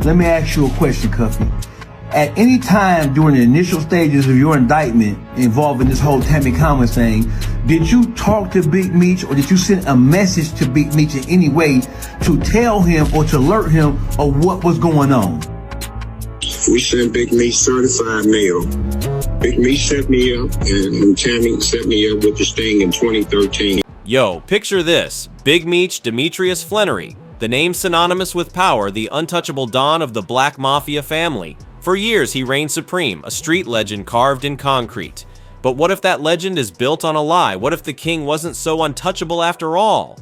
Let me ask you a question, Cuffy. At any time during the initial stages of your indictment involving this whole Tammy Cowan thing, did you talk to Big Meech or did you send a message to Big Meech in any way to tell him or to alert him of what was going on? We sent Big Meech certified mail. Big Meech set me up, and Tammy set me up with this thing in 2013. Yo, picture this. Big Meech Demetrius Flannery, the name synonymous with power, the untouchable don of the Black Mafia family. For years, he reigned supreme, a street legend carved in concrete. But what if that legend is built on a lie? What if the king wasn't so untouchable after all?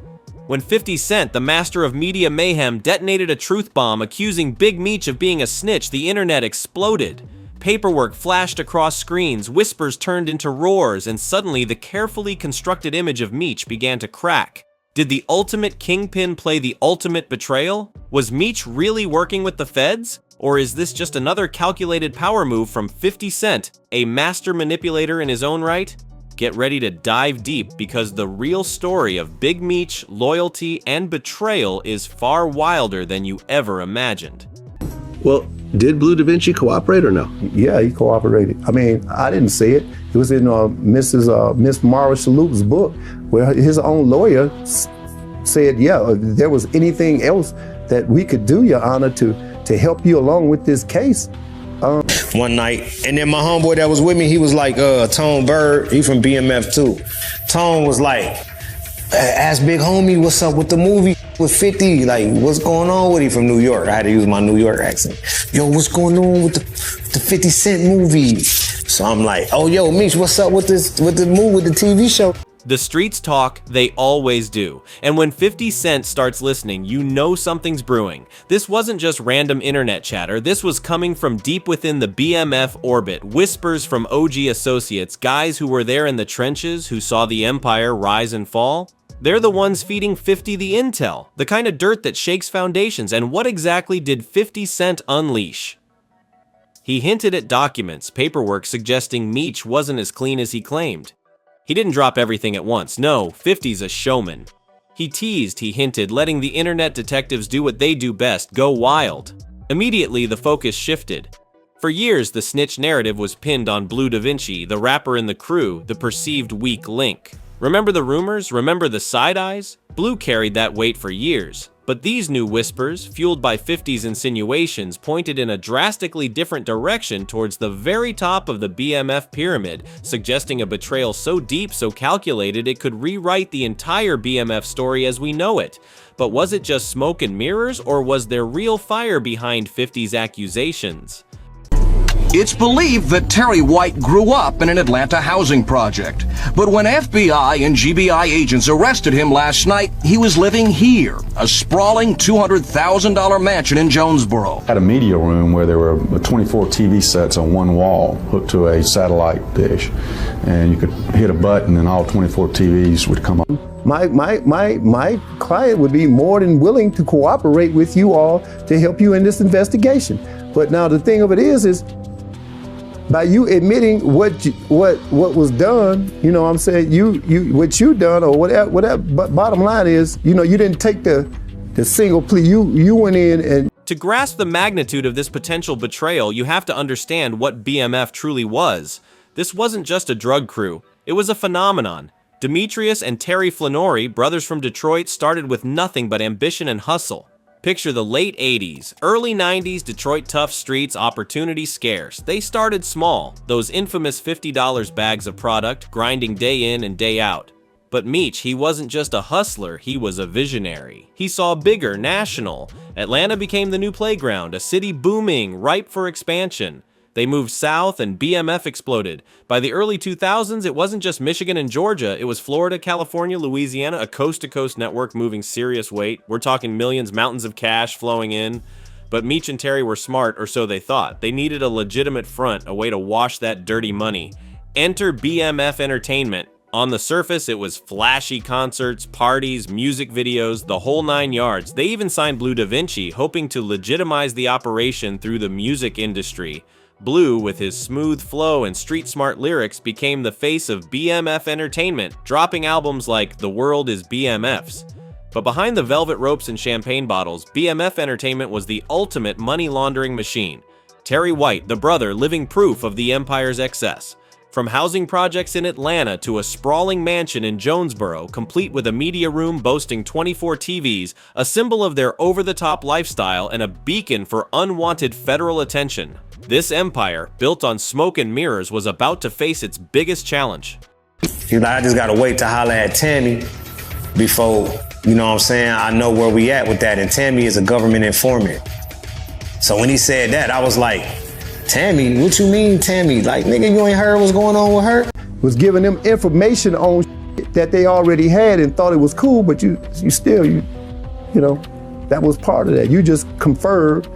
When 50 Cent, the master of media mayhem, detonated a truth bomb accusing Big Meech of being a snitch, the internet exploded. Paperwork flashed across screens, whispers turned into roars, and suddenly the carefully constructed image of Meech began to crack. Did the ultimate kingpin play the ultimate betrayal? Was Meech really working with the feds? Or is this just another calculated power move from 50 Cent, a master manipulator in his own right? Get ready to dive deep because the real story of Big Meech, loyalty, and betrayal is far wilder than you ever imagined. Well, did Blue Da Vinci cooperate or no? Yeah, he cooperated. I mean, I didn't see it. It was in Miss Mara Shalhoub's book where his own lawyer said, yeah, if there was anything else that we could do, Your Honor, to help you along with this case. One night, and then my homeboy that was with me, he was like, Tone Bird, he from BMF too. Tone was like, ask Big Homie what's up with the movie with 50, like what's going on with he from New York. I had to use my New York accent. Yo, what's going on with the 50 Cent movie? So I'm like, oh yo, Meech, what's up with the movie, with the TV show? The streets talk, they always do. And when 50 Cent starts listening, you know something's brewing. This wasn't just random internet chatter, this was coming from deep within the BMF orbit, whispers from OG associates, guys who were there in the trenches, who saw the empire rise and fall. They're the ones feeding 50 the intel, the kind of dirt that shakes foundations. And what exactly did 50 Cent unleash? He hinted at documents, paperwork suggesting Meech wasn't as clean as he claimed. He didn't drop everything at once. No, 50's a showman. He teased, he hinted, letting the internet detectives do what they do best, go wild. Immediately, the focus shifted. For years, the snitch narrative was pinned on Blue Da Vinci, the rapper in the crew, the perceived weak link. Remember the rumors? Remember the side eyes? Blue carried that weight for years. But these new whispers, fueled by 50's insinuations, pointed in a drastically different direction towards the very top of the BMF pyramid, suggesting a betrayal so deep, so calculated, it could rewrite the entire BMF story as we know it. But was it just smoke and mirrors, or was there real fire behind 50's accusations? It's believed that Terry White grew up in an Atlanta housing project. But when FBI and GBI agents arrested him last night, he was living here, a sprawling $200,000 mansion in Jonesboro. Had a media room where there were 24 TV sets on one wall hooked to a satellite dish. And you could hit a button and all 24 TVs would come on. My client would be more than willing to cooperate with you all to help you in this investigation. But now the thing of it is by you admitting what was done, you know what I'm saying, what you done or whatever, but bottom line is, you know, you didn't take the single plea. You went in and... To grasp the magnitude of this potential betrayal, you have to understand what BMF truly was. This wasn't just a drug crew, it was a phenomenon. Demetrius and Terry Flannery, brothers from Detroit, started with nothing but ambition and hustle. Picture the late 80s, early 90s Detroit tough streets, opportunity scarce. They started small, those infamous $50 bags of product, grinding day in and day out. But Meech, he wasn't just a hustler, he was a visionary. He saw bigger, national. Atlanta became the new playground, a city booming, ripe for expansion. They moved south and BMF exploded. By the early 2000s, it wasn't just Michigan and Georgia, it was Florida, California, Louisiana, a coast-to-coast network moving serious weight. We're talking millions, mountains of cash flowing in. But Meech and Terry were smart, or so they thought. They needed a legitimate front, a way to wash that dirty money. Enter BMF Entertainment. On the surface, it was flashy concerts, parties, music videos, the whole 9 yards. They even signed Blue Da Vinci, hoping to legitimize the operation through the music industry. Blue, with his smooth flow and street-smart lyrics, became the face of BMF Entertainment, dropping albums like The World is BMF's. But behind the velvet ropes and champagne bottles, BMF Entertainment was the ultimate money laundering machine. Terry White, the brother, living proof of the empire's excess. From housing projects in Atlanta to a sprawling mansion in Jonesboro, complete with a media room boasting 24 TVs, a symbol of their over-the-top lifestyle and a beacon for unwanted federal attention. This empire, built on smoke and mirrors, was about to face its biggest challenge. He's like, I just gotta wait to holler at Tammy before, you know what I'm saying, I know where we at with that. And Tammy is a government informant. So when he said that, I was like, Tammy? What you mean, Tammy? Like, nigga, you ain't heard what's going on with her? Was giving them information on that they already had and thought it was cool, but you know, that was part of that. You just confirmed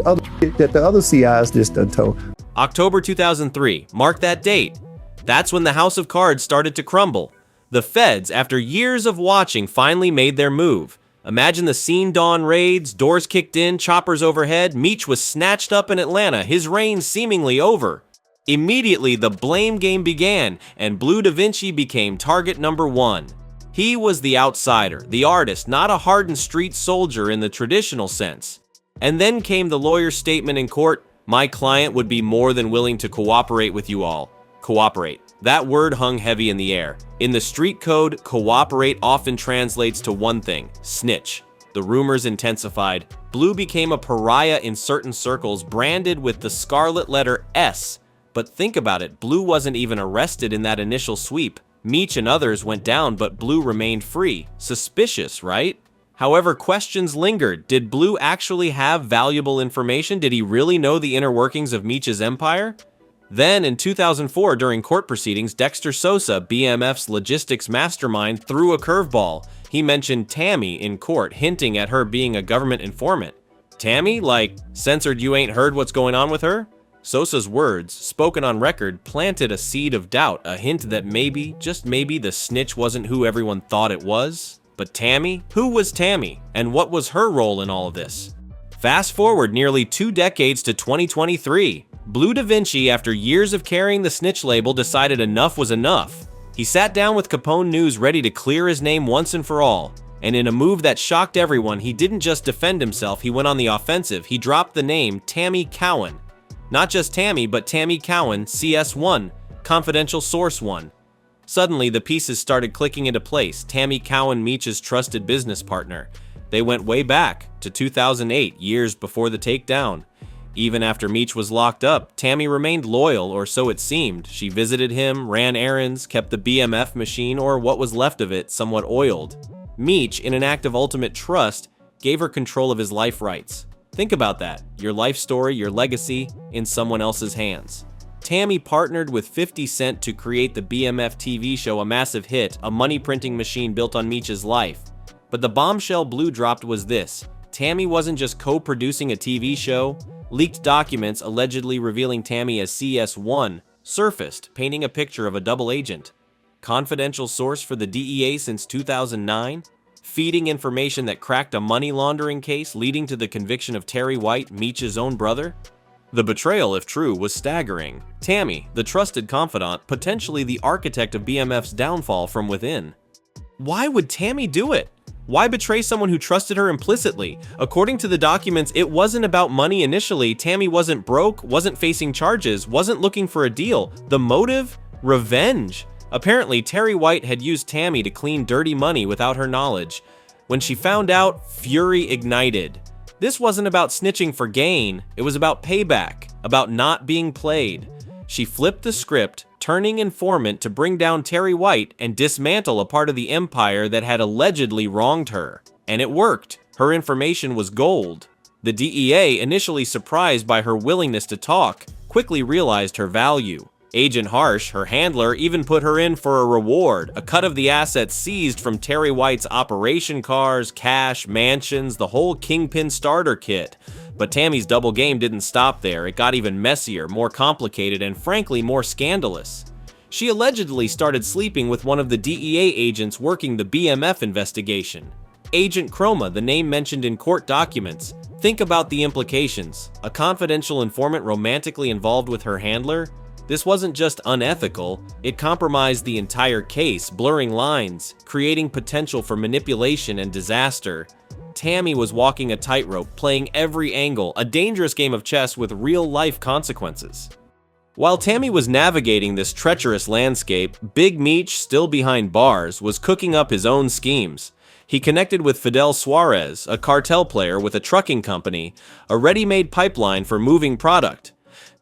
other that the other CIs just done told. October 2003, mark that date. That's when the house of cards started to crumble. The feds, after years of watching, finally made their move. Imagine the scene: dawn raids, doors kicked in, choppers overhead. Meech was snatched up in Atlanta, his reign seemingly over. Immediately, the blame game began, and Blue Da Vinci became target number one. He was the outsider, the artist, not a hardened street soldier in the traditional sense. And then came the lawyer's statement in court: my client would be more than willing to cooperate with you all. Cooperate. That word hung heavy in the air. In the street code, cooperate often translates to one thing: snitch. The rumors intensified. Blue became a pariah in certain circles, branded with the scarlet letter S. But think about it, Blue wasn't even arrested in that initial sweep. Meech and others went down, but Blue remained free. Suspicious, right? However, questions lingered. Did Blue actually have valuable information? Did he really know the inner workings of Meech's empire? Then, in 2004, during court proceedings, Dexter Sosa, BMF's logistics mastermind, threw a curveball. He mentioned Tammy in court, hinting at her being a government informant. Tammy? Like, censored you ain't heard what's going on with her? Sosa's words, spoken on record, planted a seed of doubt, a hint that maybe, just maybe, the snitch wasn't who everyone thought it was. But Tammy? Who was Tammy? And what was her role in all of this? Fast forward nearly 2 decades to 2023. Blue Da Vinci, after years of carrying the snitch label, decided enough was enough. He sat down with Capone News ready to clear his name once and for all. And in a move that shocked everyone, he didn't just defend himself, he went on the offensive. He dropped the name Tammy Cowan. Not just Tammy, but Tammy Cowan, CS1, Confidential Source 1. Suddenly, the pieces started clicking into place. Tammy Cowan, Meech's trusted business partner. They went way back to 2008, years before the takedown. Even after Meech was locked up, Tammy remained loyal, or so it seemed. She visited him, ran errands, kept the BMF machine, or what was left of it, somewhat oiled. Meech, in an act of ultimate trust, gave her control of his life rights. Think about that, your life story, your legacy, in someone else's hands. Tammy partnered with 50 Cent to create the BMF TV show, a massive hit, a money-printing machine built on Meech's life. But the bombshell Blue dropped was this: Tammy wasn't just co-producing a TV show. Leaked documents allegedly revealing Tammy as CS1 surfaced, painting a picture of a double agent. Confidential source for the DEA since 2009, feeding information that cracked a money laundering case leading to the conviction of Terry White, Meech's own brother. The betrayal, if true, was staggering. Tammy, the trusted confidant, potentially the architect of BMF's downfall from within. Why would Tammy do it? Why betray someone who trusted her implicitly? According to the documents, it wasn't about money initially. Tammy wasn't broke, wasn't facing charges, wasn't looking for a deal. The motive? Revenge. Apparently, Terry White had used Tammy to clean dirty money without her knowledge. When she found out, fury ignited. This wasn't about snitching for gain, it was about payback, about not being played. She flipped the script, turning informant to bring down Terry White and dismantle a part of the empire that had allegedly wronged her. And it worked. Her information was gold. The DEA, initially surprised by her willingness to talk, quickly realized her value. Agent Harsh, her handler, even put her in for a reward, a cut of the assets seized from Terry White's operation cars, cash, mansions, the whole Kingpin starter kit. But Tammy's double game didn't stop there. It got even messier, more complicated, and frankly more scandalous. She allegedly started sleeping with one of the DEA agents working the BMF investigation. Agent Chroma, the name mentioned in court documents. Think about the implications. A confidential informant romantically involved with her handler? This wasn't just unethical, it compromised the entire case, blurring lines, creating potential for manipulation and disaster. Tammy was walking a tightrope, playing every angle, a dangerous game of chess with real-life consequences. While Tammy was navigating this treacherous landscape, Big Meech, still behind bars, was cooking up his own schemes. He connected with Fidel Suarez, a cartel player with a trucking company, a ready-made pipeline for moving product.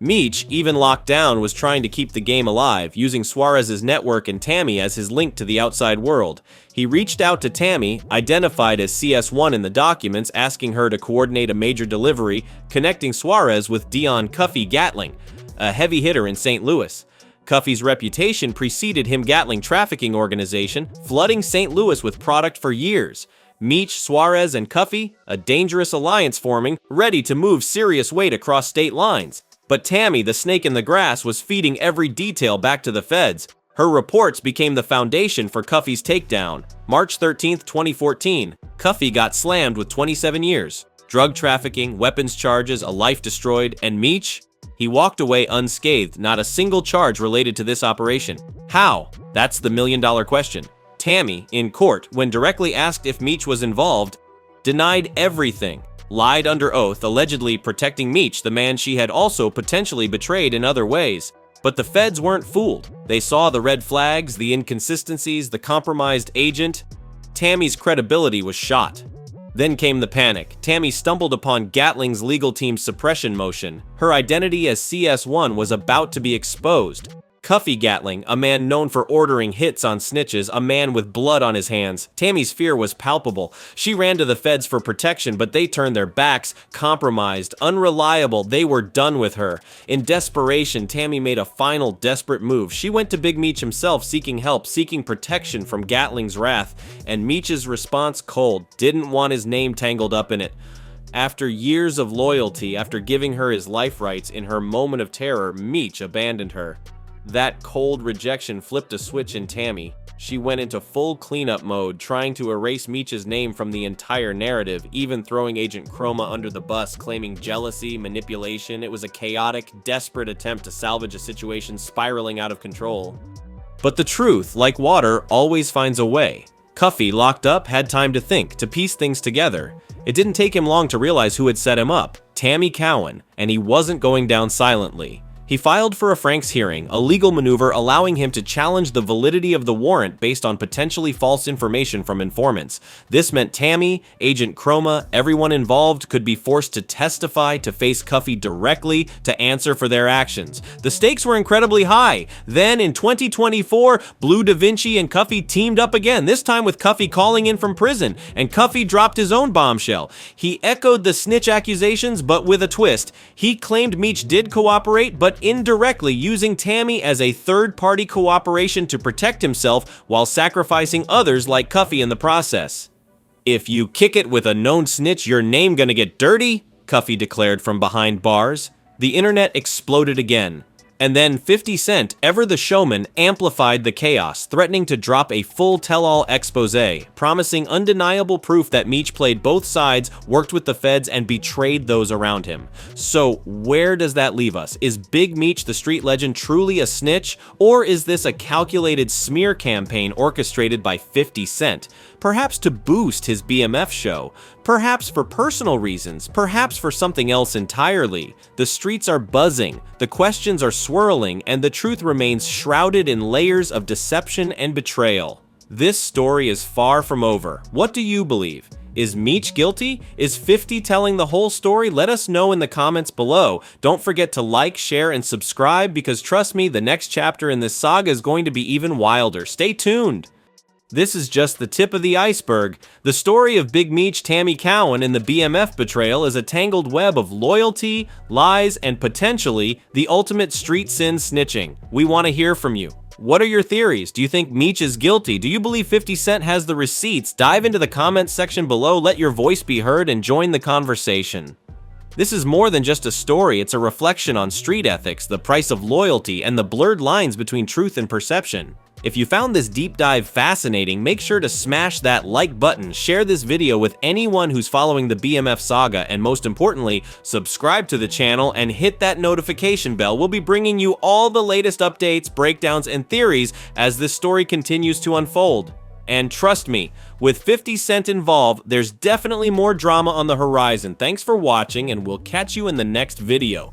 Meech, even locked down, was trying to keep the game alive, using Suarez's network and Tammy as his link to the outside world. He reached out to Tammy, identified as CS1 in the documents, asking her to coordinate a major delivery, connecting Suarez with Dion Cuffy Gatling, a heavy hitter in St. Louis. Cuffy's reputation preceded him Gatling trafficking organization, flooding St. Louis with product for years. Meech, Suarez, and Cuffy, a dangerous alliance forming, ready to move serious weight across state lines. But Tammy, the snake in the grass, was feeding every detail back to the feds. Her reports became the foundation for Cuffy's takedown. March 13, 2014, Cuffy got slammed with 27 years. Drug trafficking, weapons charges, a life destroyed, and Meech? He walked away unscathed, not a single charge related to this operation. How? That's the million-dollar question. Tammy, in court, when directly asked if Meech was involved, denied everything. Lied under oath, allegedly protecting Meech, the man she had also potentially betrayed in other ways. But the feds weren't fooled. They saw the red flags, the inconsistencies, the compromised agent. Tammy's credibility was shot. Then came the panic. Tammy stumbled upon Gatling's legal team's suppression motion. Her identity as CS1 was about to be exposed. Cuffy Gatling, a man known for ordering hits on snitches, a man with blood on his hands. Tammy's fear was palpable. She ran to the feds for protection, but they turned their backs, compromised, unreliable. They were done with her. In desperation, Tammy made a final desperate move. She went to Big Meech himself, seeking help, seeking protection from Gatling's wrath. And Meech's response, cold, didn't want his name tangled up in it. After years of loyalty, after giving her his life rights, in her moment of terror, Meech abandoned her. That cold rejection flipped a switch in Tammy. She went into full cleanup mode, trying to erase Meech's name from the entire narrative, even throwing Agent Chroma under the bus, claiming jealousy, manipulation. It was a chaotic, desperate attempt to salvage a situation spiraling out of control. But the truth, like water, always finds a way. Cuffy, locked up, had time to think, to piece things together. It didn't take him long to realize who had set him up, Tammy Cowan, and he wasn't going down silently. He filed for a Franks hearing, a legal maneuver allowing him to challenge the validity of the warrant based on potentially false information from informants. This meant Tammy, Agent Chroma, everyone involved could be forced to testify, to face Cuffy directly, to answer for their actions. The stakes were incredibly high. Then, in 2024, Blue Da Vinci and Cuffy teamed up again, this time with Cuffy calling in from prison, and Cuffy dropped his own bombshell. He echoed the snitch accusations, but with a twist. He claimed Meech did cooperate, but indirectly using Tammy as a third-party cooperation to protect himself while sacrificing others like Cuffy in the process. "If you kick it with a known snitch, your name gonna get dirty," Cuffy declared from behind bars. The internet exploded again. And then 50 Cent, ever the showman, amplified the chaos, threatening to drop a full tell-all expose, promising undeniable proof that Meech played both sides, worked with the feds, and betrayed those around him. So where does that leave us? Is Big Meech, the street legend, truly a snitch? Or is this a calculated smear campaign orchestrated by 50 Cent? Perhaps to boost his BMF show, perhaps for personal reasons, perhaps for something else entirely. The streets are buzzing, the questions are swirling, and the truth remains shrouded in layers of deception and betrayal. This story is far from over. What do you believe? Is Meech guilty? Is 50 telling the whole story? Let us know in the comments below. Don't forget to like, share, and subscribe, because trust me, the next chapter in this saga is going to be even wilder. Stay tuned! This is just the tip of the iceberg. The story of Big Meech, Tammy Cowan, and the BMF betrayal is a tangled web of loyalty, lies, and potentially the ultimate street sin snitching. We want to hear from you. What are your theories? Do you think Meech is guilty? Do you believe 50 Cent has the receipts? Dive into the comments section below, let your voice be heard, and join the conversation. This is more than just a story, it's a reflection on street ethics, the price of loyalty, and the blurred lines between truth and perception. If you found this deep dive fascinating, make sure to smash that like button, share this video with anyone who's following the BMF saga, and most importantly, subscribe to the channel and hit that notification bell. We'll be bringing you all the latest updates, breakdowns, and theories as this story continues to unfold. And trust me, with 50 Cent involved, there's definitely more drama on the horizon. Thanks for watching, and we'll catch you in the next video.